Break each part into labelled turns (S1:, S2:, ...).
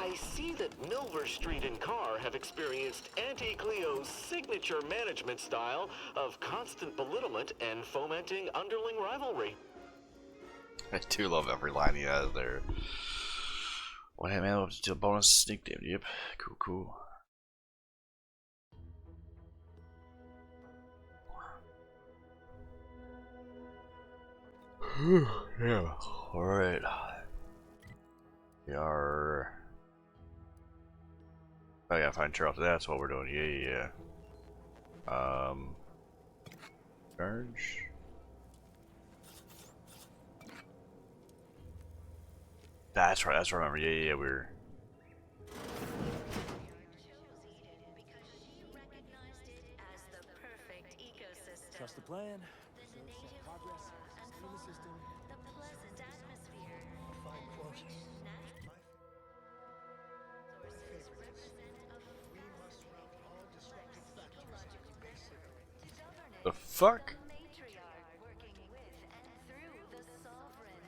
S1: I see that Milver Street and Carr have experienced Auntie Cleo's signature management style of constant belittlement and fomenting underling rivalry.
S2: I do love every line he has there. One hit man up to bonus sneak damage. Yep, cool, cool. Yeah, alright. We are. I gotta find Charles. That's what we're doing. Yeah. Charge. That's right. That's right. Remember. Yeah. We're.
S3: Trust the plan. Progress. Sustain the system.
S4: The pleasant atmosphere.
S3: Fine quality.
S4: Sources represent a fascinating ecological basic. To govern it,
S2: The fuck?
S4: the matriarch working with and through the sovereign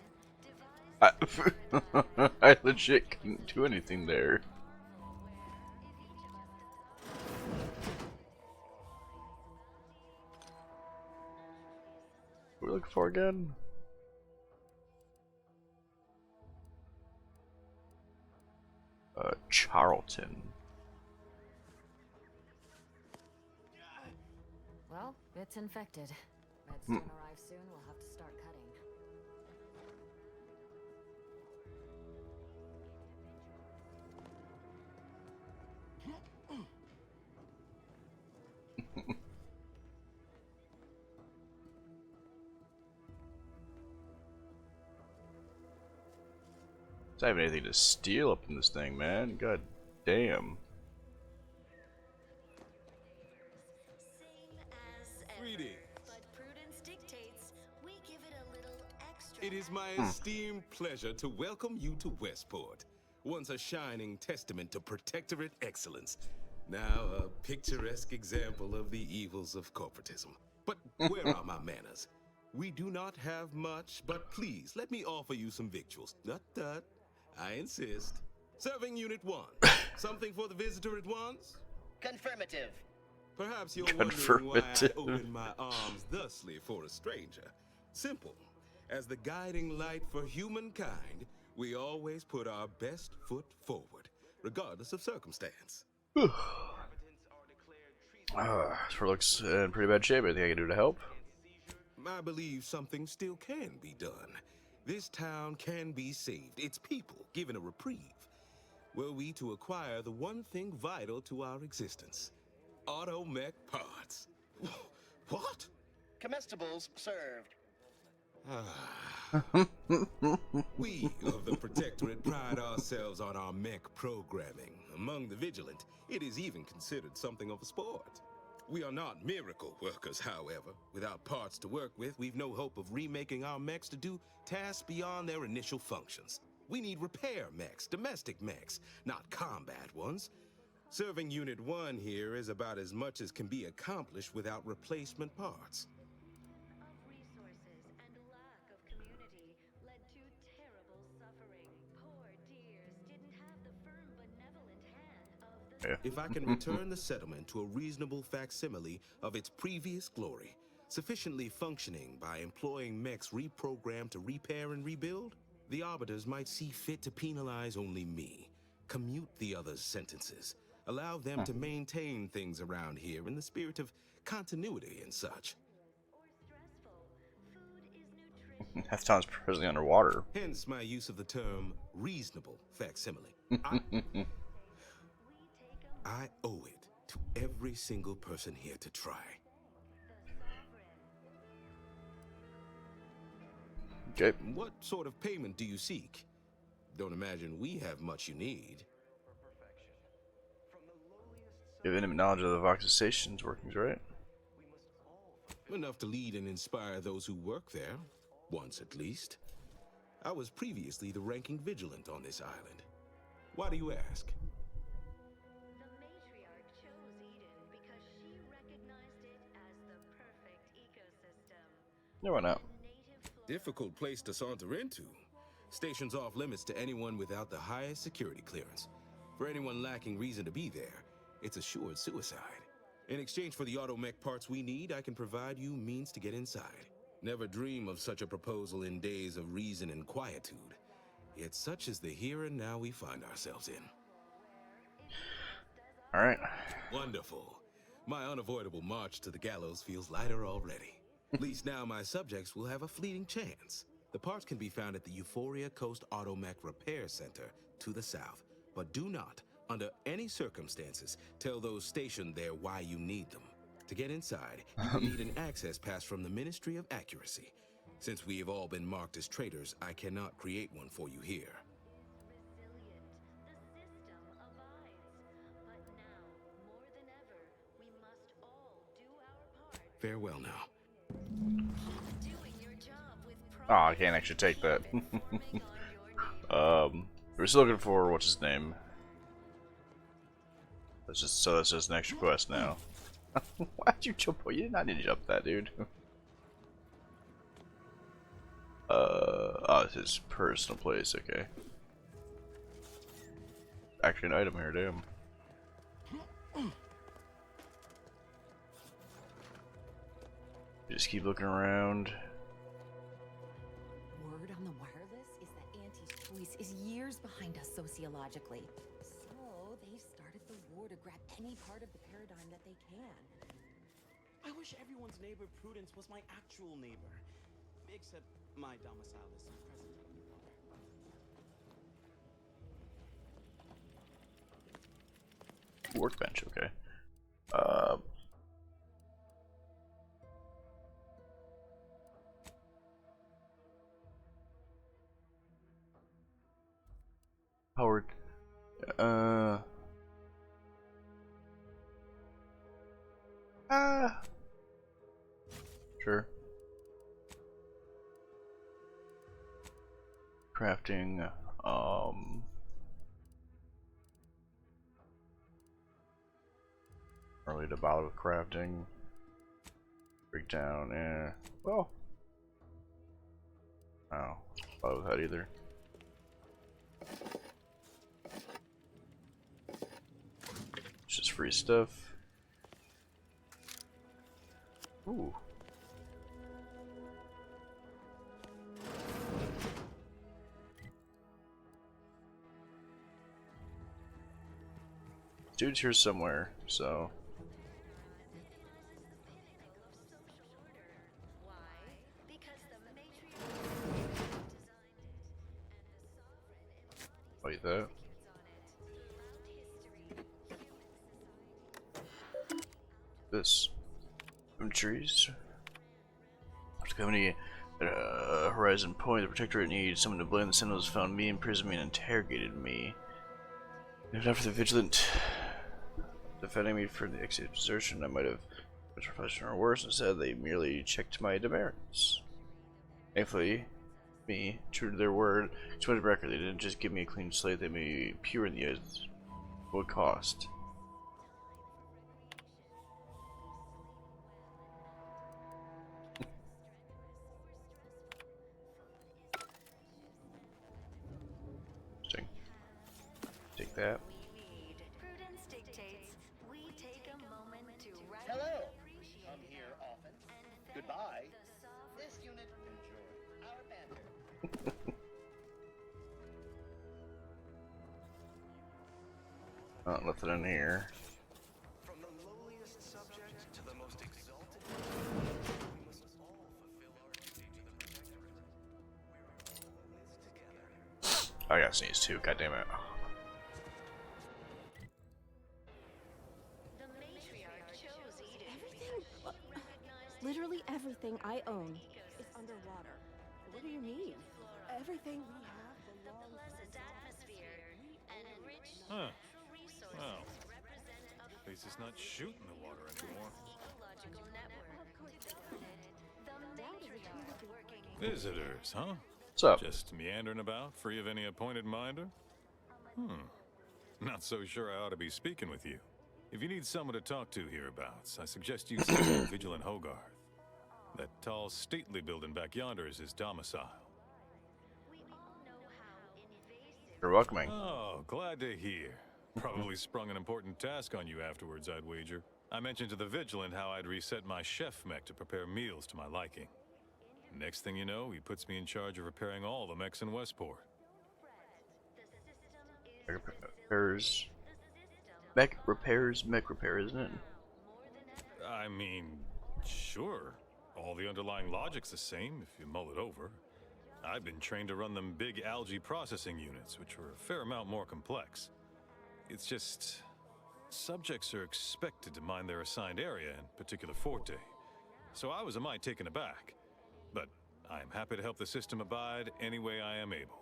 S4: devised
S2: I legit couldn't do anything there. What are we looking for again? Charlton.
S5: Well, it's infected. Meds don't arrive soon, we'll have to start cutting.
S2: There's not even anything to steal up in this thing, man. God damn.
S4: same as ever.
S6: Greetings.
S4: But prudence dictates we give it a little extra.
S6: It is my esteemed pleasure to welcome you to Westport, once a shining testament to protectorate excellence, now a picturesque example of the evils of corporatism. But where are my manners? We do not have much, but please let me offer you some victuals. Tut. I insist. Serving Unit 1. Something for the visitor at once?
S7: Confirmative.
S6: Perhaps you're wondering why I open my arms thusly for a stranger. Simple. As the guiding light for humankind, we always put our best foot forward, regardless of circumstance.
S2: This looks in pretty bad shape. Anything I can do to help?
S6: I believe something still can be done. This town can be saved, its people given a reprieve. Were we to acquire the one thing vital to our existence, automech parts. What?
S7: Comestibles served.
S6: We of the Protectorate pride ourselves on our mech programming. Among the vigilant, it is even considered something of a sport. We are not miracle workers, however. Without parts to work with, we've no hope of remaking our mechs to do tasks beyond their initial functions. We need repair mechs, domestic mechs, not combat ones. Serving Unit 1 here is about as much as can be accomplished without replacement parts.
S4: Of resources and lack of community led to terrible suffering. Poor dears didn't have the firm benevolent hand of the
S6: If I can return the settlement to a reasonable facsimile of its previous glory, sufficiently functioning by employing mechs reprogrammed to repair and rebuild, the arbiters might see fit to penalize only me, commute the others' sentences, allow them to maintain things around here in the spirit of continuity and such.
S4: or stressful. Food is nutritious.
S2: That town's presently underwater.
S6: Hence my use of the term reasonable facsimile. I owe it to every single person here to try.
S2: Okay.
S6: What sort of payment do you seek? Don't imagine we have much you need.
S2: You have intimate knowledge of the Vox's station's workings, right?
S6: Enough to lead and inspire those who work there, once at least. I was previously the ranking vigilant on this island. Why do you ask?
S4: The matriarch chose Eden because she recognized it as the perfect ecosystem.
S2: Yeah, why not?
S4: Native flora
S6: Difficult place to saunter into. Stations off limits to anyone without the highest security clearance. For anyone lacking reason to be there, it's assured suicide. In exchange for the automech parts we need, I can provide you means to get inside. Never dream of such a proposal in days of reason and quietude. Yet such is the here and now we find ourselves in.
S2: Alright.
S6: Wonderful. My unavoidable march to the gallows feels lighter already. At least now my subjects will have a fleeting chance. The parts can be found at the Euphoria Coast Automech Repair Center to the south. But do not, under any circumstances, tell those stationed there why you need them. To get inside, you will need an access pass from the Ministry of Accuracy. Since we have all been marked as traitors, I cannot create one for you here. Farewell now.
S2: Oh, I can't actually take that. We're still looking for what's his name. That's just an extra quest now. Why'd you jump? You did not need to jump that, dude. Oh, it's his personal place. Okay. Actually, an item here, damn. Just keep looking around.
S8: Word on the wireless is that Auntie's choice is years behind us sociologically. So they've started the war to grab any part of the paradigm that they can.
S9: I wish everyone's neighbor Prudence was my actual neighbor. Except my domicile is presently underwater.
S2: Workbench, okay. Howard. Sure. Crafting, early to bother with crafting. Breakdown, well. I don't bother with that either. It's just free stuff. Ooh. Dude's here somewhere, so. Wait, that. This. Some trees. After coming to Horizon Point, the Protectorate needs someone to blame. The Sentinels found me, imprisoned me, and interrogated me. If not for the Vigilant defending me for the exit desertion, I might have been professional or worse. Instead, they merely checked my demerits. Thankfully, me, true to their word, to my record, they didn't just give me a clean slate, they made me pure in the eyes. What cost? Interesting. Take that.
S7: Hello. Come here often. Goodbye. This unit enjoy our banter.
S2: Nothing in here.
S9: From the lowliest subject to the most exalted, we must all fulfill our duty to the Protectorate. We're all in this together.
S2: I gotta sneeze too, god damn it.
S8: Literally everything I own is underwater. What do you need? Everything we have belongs to
S3: Huh. Well, at least it's not shooting the water anymore. Visitors, huh?
S2: What's up?
S3: Just meandering about, free of any appointed minder? Not so sure I ought to be speaking with you. If you need someone to talk to hereabouts, I suggest you see Vigilant Hogarth. That tall, stately building back yonder is his domicile.
S2: You're welcoming.
S3: Oh, glad to hear. Probably sprung an important task on you afterwards, I'd wager. I mentioned to the Vigilant how I'd reset my chef mech to prepare meals to my liking. Next thing you know, he puts me in charge of repairing all the mechs in Westport.
S2: Repairs. Mech repair, isn't it?
S3: I mean, sure. All the underlying logic's the same if you mull it over. I've been trained to run them big algae processing units, which are a fair amount more complex. It's just... subjects are expected to mind their assigned area and particular forte. So I was a mite taken aback. But I am happy to help the system abide any way I am able.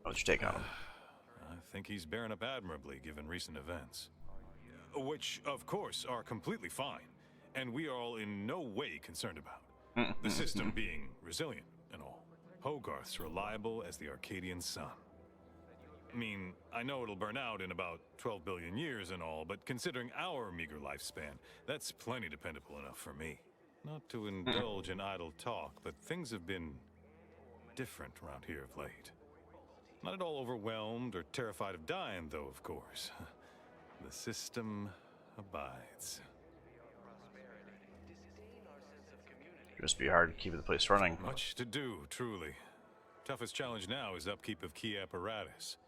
S2: What's your take on him?
S3: I think he's bearing up admirably given recent events. Which, of course, are completely fine, and we are all in no way concerned about. The system being resilient and all. Hogarth's reliable as the Arcadian sun. I mean, I know it'll burn out in about 12 billion years and all, but considering our meager lifespan, that's plenty dependable enough for me. Not to indulge in idle talk, but things have been different around here of late. Not at all overwhelmed or terrified of dying, though, of course. The system abides.
S2: Just be hard to keep the place running.
S3: Much to do, truly. Toughest challenge now is upkeep of key apparatus.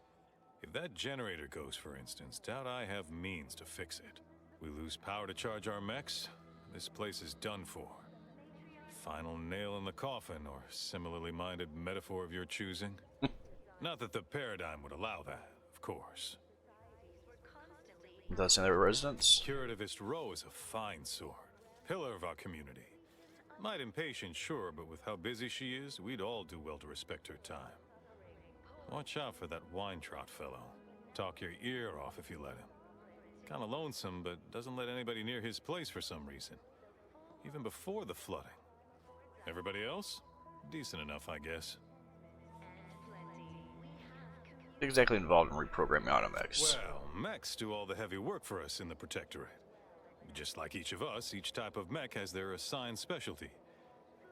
S3: If that generator goes, for instance, doubt I have means to fix it. We lose power to charge our mechs, this place is done for. Final nail in the coffin, or similarly minded metaphor of your choosing. Not that the paradigm would allow that, of course.
S2: Thus in their residence?
S3: Curativist Row is a fine sort. Pillar of our community. Might impatient, sure, but with how busy she is, we'd all do well to respect her time. Watch out for that Weintraut fellow. Talk your ear off if you let him. Kinda lonesome, but doesn't let anybody near his place for some reason. Even before the flooding. Everybody else? Decent enough, I guess.
S2: Exactly involved in reprogramming Automechs.
S3: Well, mechs do all the heavy work for us in the Protectorate. Just like each of us, each type of mech has their assigned specialty.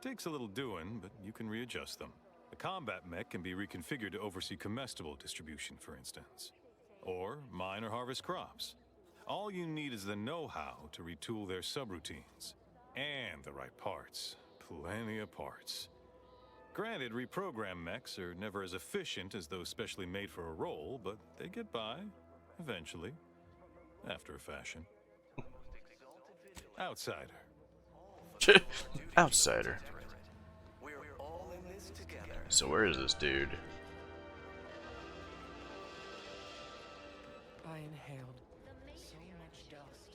S3: Takes a little doing, but you can readjust them. The combat mech can be reconfigured to oversee comestible distribution, for instance. Or mine or harvest crops. All you need is the know-how to retool their subroutines. And the right parts. Plenty of parts. Granted, reprogram mechs are never as efficient as those specially made for a role, but they get by, eventually. After a fashion. Outsider.
S2: Outsider.
S9: We're all in this together.
S2: So where is this dude?
S10: I inhaled so much dust.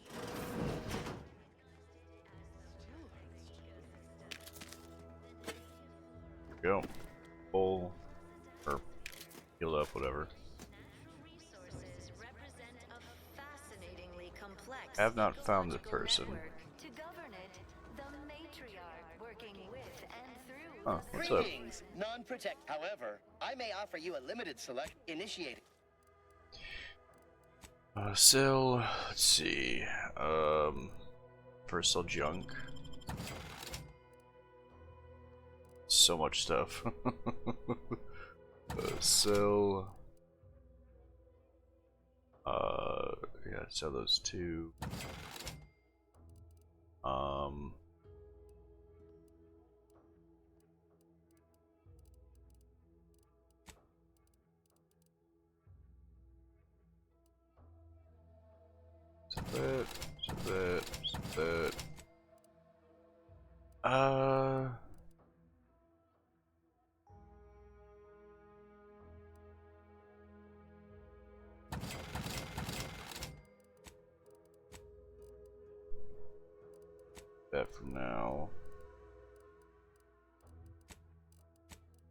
S2: Go. Full. Or heal up, whatever.
S4: Resources represent a fascinatingly complex
S2: I have not found the person.
S4: network. To govern it, the matriarch working with and through
S2: Oh, what's up?
S7: Greetings, non-protect. However, I may offer you a limited select initiated.
S2: Sell. Let's see. First sell junk. So much stuff. Sell. Yeah, sell those two. That. That for now.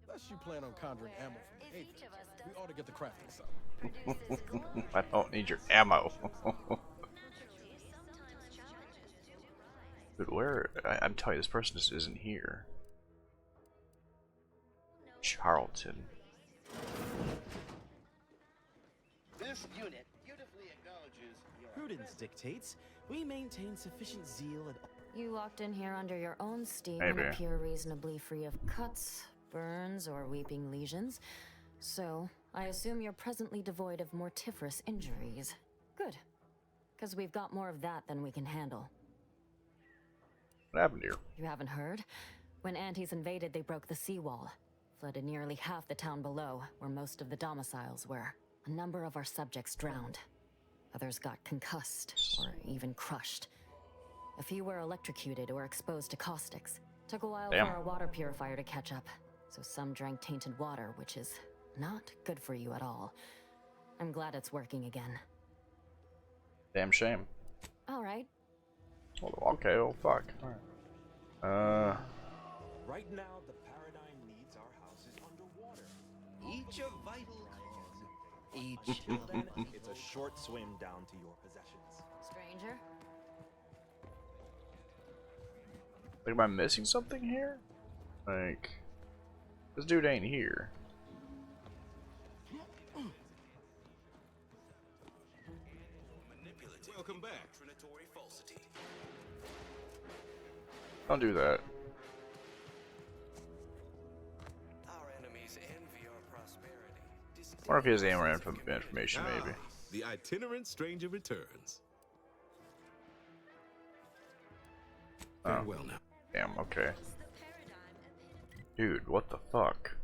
S10: Unless you plan on conjuring ammo from
S4: If
S10: the
S4: each
S10: Aethers,
S4: of us
S10: we
S4: does
S10: ought to get the crafting some.
S4: produces glorious
S2: I don't need your ammo.
S4: naturally, sometimes challenges do arise.
S2: Dude, where? I'm telling you, this person just isn't here. Charlton.
S7: This unit beautifully acknowledges your
S11: Prudence dictates we maintain sufficient zeal and
S5: You walked in here under your own steam
S2: Maybe.
S5: and appear reasonably free of cuts, burns, or weeping lesions. So, I assume you're presently devoid of mortiferous injuries. Good. Because we've got more of that than we can handle.
S2: What happened here?
S5: You haven't heard? When Antes invaded, they broke the seawall. Flooded nearly half the town below, where most of the domiciles were. A number of our subjects drowned. Others got concussed, or even crushed. A few were electrocuted or exposed to caustics. Took a while
S2: Damn.
S5: for our water purifier to catch up, so some drank tainted water, which is not good for you at all. I'm glad it's working again.
S2: Damn shame.
S5: Alright.
S2: Oh, okay, oh fuck. Alright.
S10: Right now, the paradigm needs our houses underwater.
S7: Each a vital cog. Each.
S11: Till then, it's a short swim down to your possessions.
S5: Stranger?
S2: Like, am I missing something here? Like, this dude ain't here.
S6: Welcome back.
S2: Don't do that.
S9: Our enemies envy our prosperity.
S2: I wonder if he has any more information, maybe.
S6: The itinerant stranger returns.
S2: Oh.
S6: Farewell now.
S2: Damn, okay. Dude, what the fuck?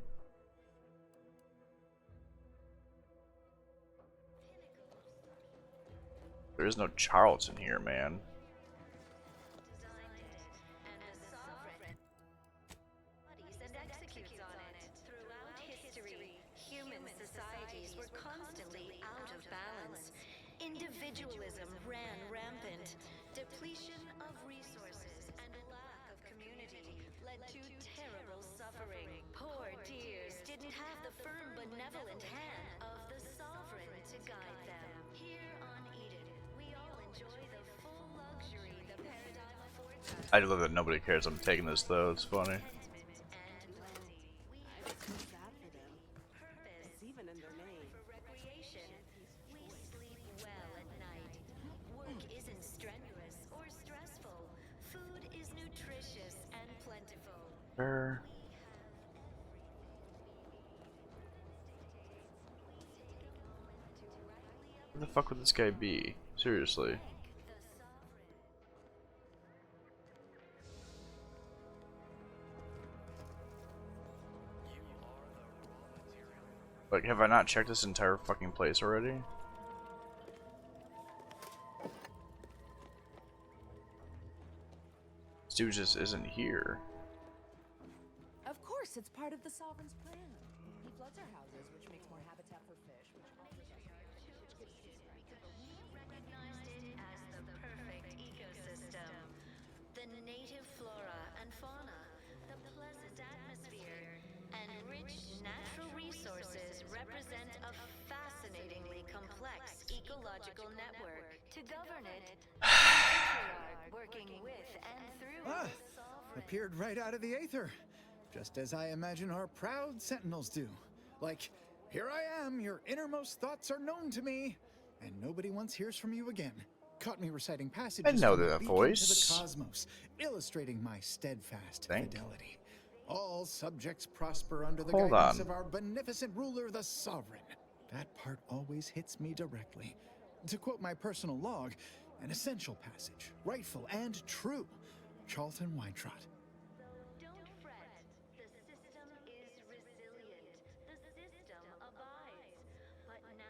S2: There is no Charlton here, man.
S4: And executes on it. Throughout history, human societies were constantly out of balance. Individualism ran rampant. Depletion of resources and lack of community led to terrible suffering. Poor dears didn't have the firm, benevolent hand of the sovereign to guide them. Here on Eden, we all enjoy the full luxury the paradigm affords us.
S2: I love that nobody cares I'm taking this though, it's funny.
S11: Even in their name.
S4: For recreation, we sleep well at night. Work isn't strenuous or stressful. Food is nutritious and plentiful.
S2: Where the fuck would this guy be? Seriously. Like, have I not checked this entire fucking place already? This dude just isn't here.
S8: Of course, it's part of the Sovereign's plan. He floods our houses, which makes more habitat for fish, which offers us...
S4: Recognized it as the perfect ecosystem. The native flora and fauna, the pleasant atmosphere, and rich natural resources represent a fascinatingly complex ecological network. To govern it, a matriarch working with and through the sovereign.
S12: Appeared right out of the aether, just as I imagine our proud sentinels do. Like, here I am, your innermost thoughts are known to me, and nobody once hears from you again. Caught me reciting passages
S2: I know
S12: from
S2: that
S12: the beacon
S2: voice.
S12: to the cosmos, illustrating my steadfast fidelity. All subjects prosper under the
S2: Hold
S12: guidance
S2: on.
S12: of our beneficent ruler, the Sovereign. That part always hits me directly. To quote my personal log, an essential passage, rightful and true. Charlton Weintraut.
S4: Don't fret. The system is resilient. The system abides. But now,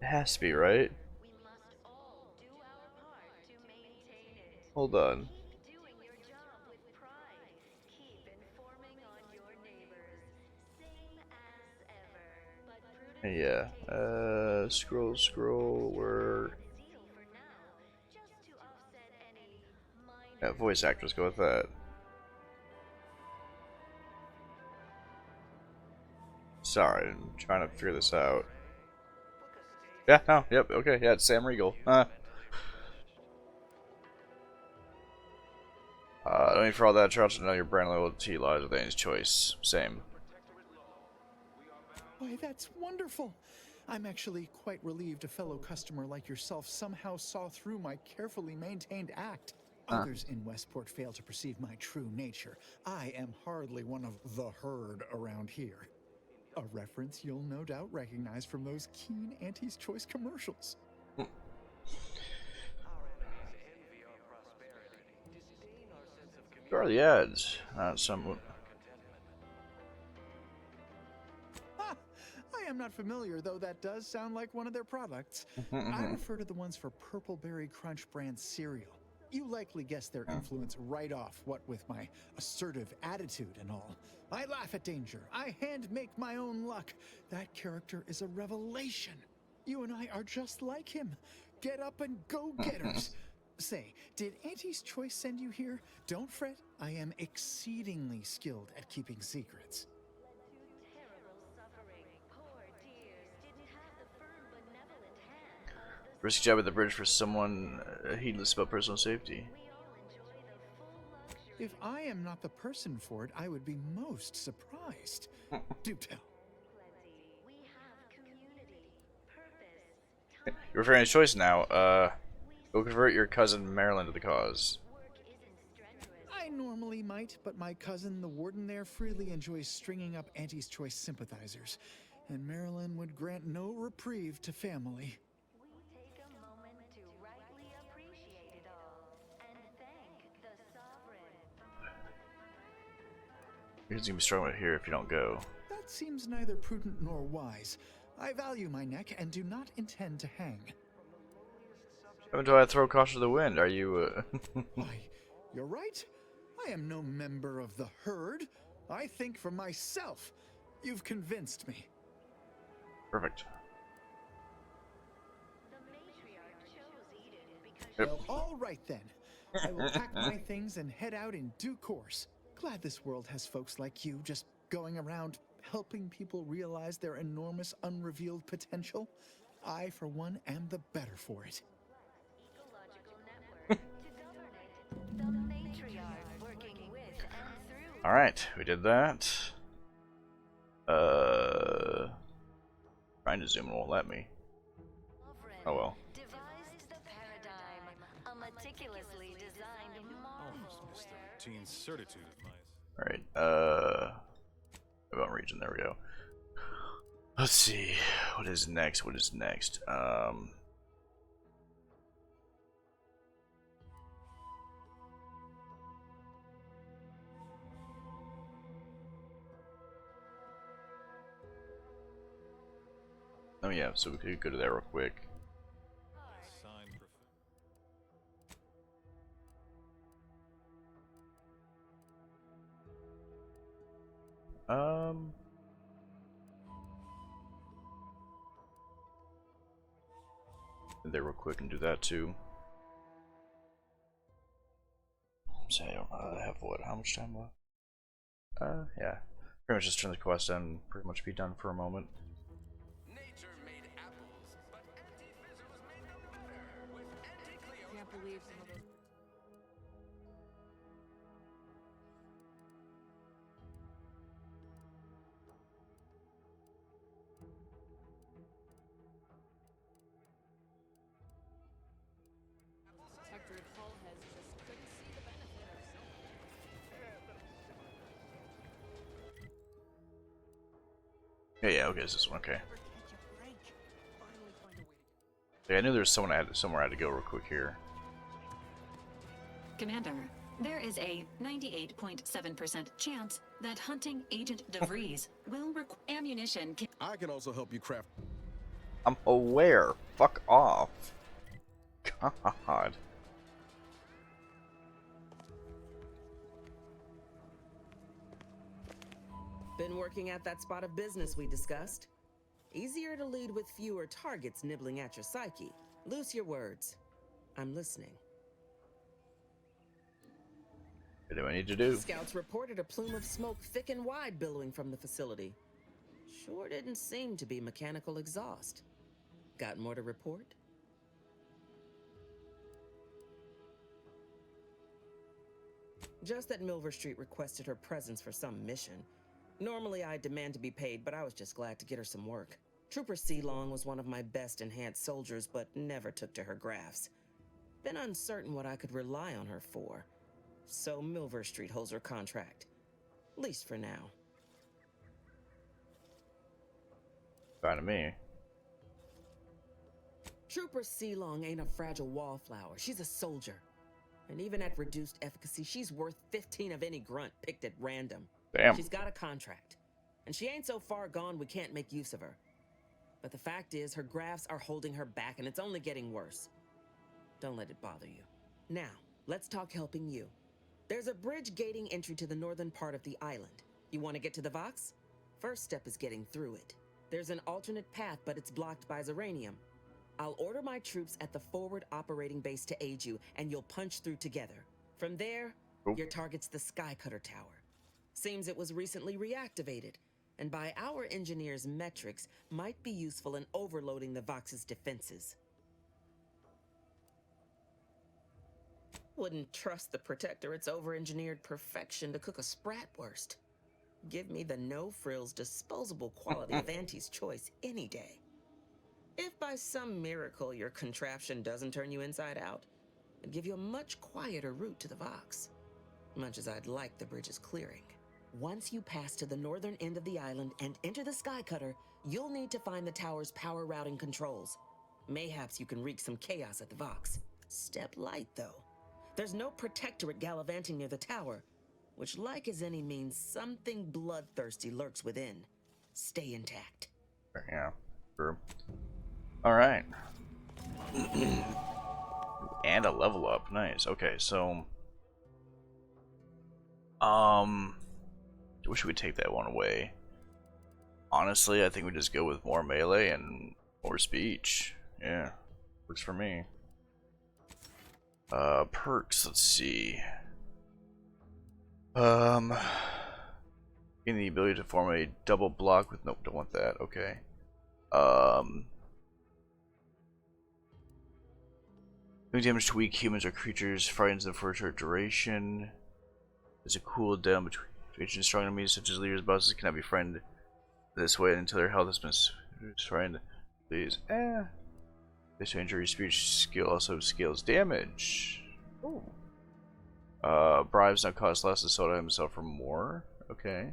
S2: It has to be, right?
S4: we must all do our part to maintain it.
S2: Hold on.
S4: Keep doing your job with pride. Keep informing on your neighbors. Same as ever. But prudent
S2: Scroll, where...
S4: zeal for now, just to offset any minor
S2: Yeah, voice actors, go with that. Sorry, I'm trying to figure this out. Yeah, no, yep, okay, yeah, it's Sam Riegel. No need for all that, Charles, to know your brand loyalty lies with Annie's choice. Same.
S12: Why, that's wonderful. I'm actually quite relieved a fellow customer like yourself somehow saw through my carefully maintained act. Others in Westport fail to perceive my true nature. I am hardly one of the herd around here. A reference you'll no doubt recognize from those keen Auntie's Choice commercials.
S2: Where are the ads? Some.
S12: I am not familiar, though that does sound like one of their products. I refer to the ones for Purple Berry Crunch brand cereal. You likely guessed their influence right off, what with my assertive attitude and all. I laugh at danger. I hand make my own luck. That character is a revelation. You and I are just like him. Get up and go-getters. Say, did Auntie's Choice send you here? Don't fret. I am exceedingly skilled at keeping secrets.
S2: Risky job at the bridge for someone heedless about personal safety.
S12: If I am not the person for it, I would be most surprised. Do tell.
S2: You're referring to Choice now. Go convert your cousin Marilyn to the cause.
S12: I normally might, but my cousin, the warden there, freely enjoys stringing up Auntie's Choice sympathizers, and Marilyn would grant no reprieve to family.
S2: You're gonna be struggling here if you don't go.
S12: That seems neither prudent nor wise. I value my neck and do not intend to hang.
S2: Until I throw caution to the wind, are you,
S12: Why, you're right. I am no member of the herd. I think for myself. You've convinced me.
S2: Perfect.
S12: Well, all right then. I will pack my things and head out in due course. Glad this world has folks like you just going around helping people realize their enormous unrevealed potential. I, for one, am the better for it.
S2: Alright, we did that. Trying to zoom and won't let me. Oh well.
S3: Teen certitude of mice.
S2: Alright, about region, there we go. Let's see, what is next, what is next? Oh yeah, so we could go to that real quick. There real quick and do that too. So I don't have what? How much time left? Yeah. Pretty much just turn the quest and pretty much be done for a moment.
S9: Nature made apples, but anti-fizzers made them better with Anti-Cleo.
S8: Can't believe some of those. Protectorate Hull has just couldn't see the benefit of so.
S2: Yeah, okay, it's this one, okay. Yeah, I knew there was somewhere I had to go real quick here.
S13: Commander, there is a 98.7% chance that hunting Agent DeVries will require ammunition.
S10: I can also help you craft.
S2: I'm aware. Fuck off. God.
S14: Been working at that spot of business we discussed. Easier to lead with fewer targets nibbling at your psyche. Loose your words. I'm listening.
S2: What do I need to do?
S14: Scouts reported a plume of smoke thick and wide billowing from the facility. Sure didn't seem to be mechanical exhaust. Got more to report? Just that Milver Street requested her presence for some mission. Normally I'd demand to be paid, but I was just glad to get her some work. Trooper Sealong was one of my best enhanced soldiers, but never took to her grafts. Been uncertain what I could rely on her for. So Milver Street holds her contract. Least for now.
S2: Fine to me.
S14: Trooper Sealong ain't a fragile wallflower. She's a soldier. And even at reduced efficacy, she's worth 15 of any grunt picked at random.
S2: Damn.
S14: She's got a contract. And she ain't so far gone we can't make use of her. But the fact is, her grafts are holding her back, and it's only getting worse. Don't let it bother you. Now, let's talk helping you. There's a bridge gating entry to the northern part of the island. You want to get to the Vox? First step is getting through it. There's an alternate path, but it's blocked by Zeranium. I'll order my troops at the forward operating base to aid you, and you'll punch through together. From there, your target's the Skycutter Tower. Seems it was recently reactivated, and by our engineers' metrics, might be useful in overloading the Vox's defenses. Wouldn't trust the Protectorate's over-engineered perfection to cook a Spratwurst. Give me the no-frills, disposable quality of Auntie's choice any day. If by some miracle your contraption doesn't turn you inside out, it'd give you a much quieter route to the Vox. Much as I'd like the bridge's clearing. Once you pass to the northern end of the island and enter the Skycutter, you'll need to find the tower's power routing controls. Mayhaps you can wreak some chaos at the Vox. Step light, though. There's no Protectorate gallivanting near the tower, which, like as any, means something bloodthirsty lurks within. Stay intact.
S2: Yeah, true. Alright. And a level up. Nice. Okay, so... I wish we would take that one away. Honestly, I think we just go with more melee and more speech. Yeah, works for me. Perks, let's see. Gain the ability to form a double block with, nope, don't want that, okay. Doing damage to weak humans or creatures, frightens them for a short duration. There's a cooldown between strong enemies such as leaders, bosses cannot be frightened this way until their health has been frightened. Please, this injury speech skill also scales damage. Ooh. Bribes now cost less to sell himself for more. Okay.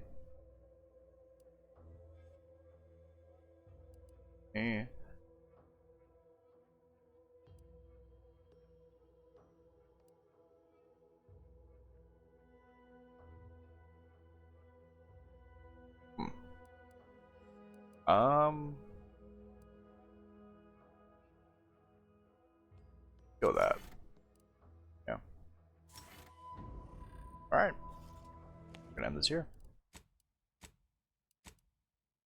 S2: Go that. Yeah. Alright. We're gonna end this here.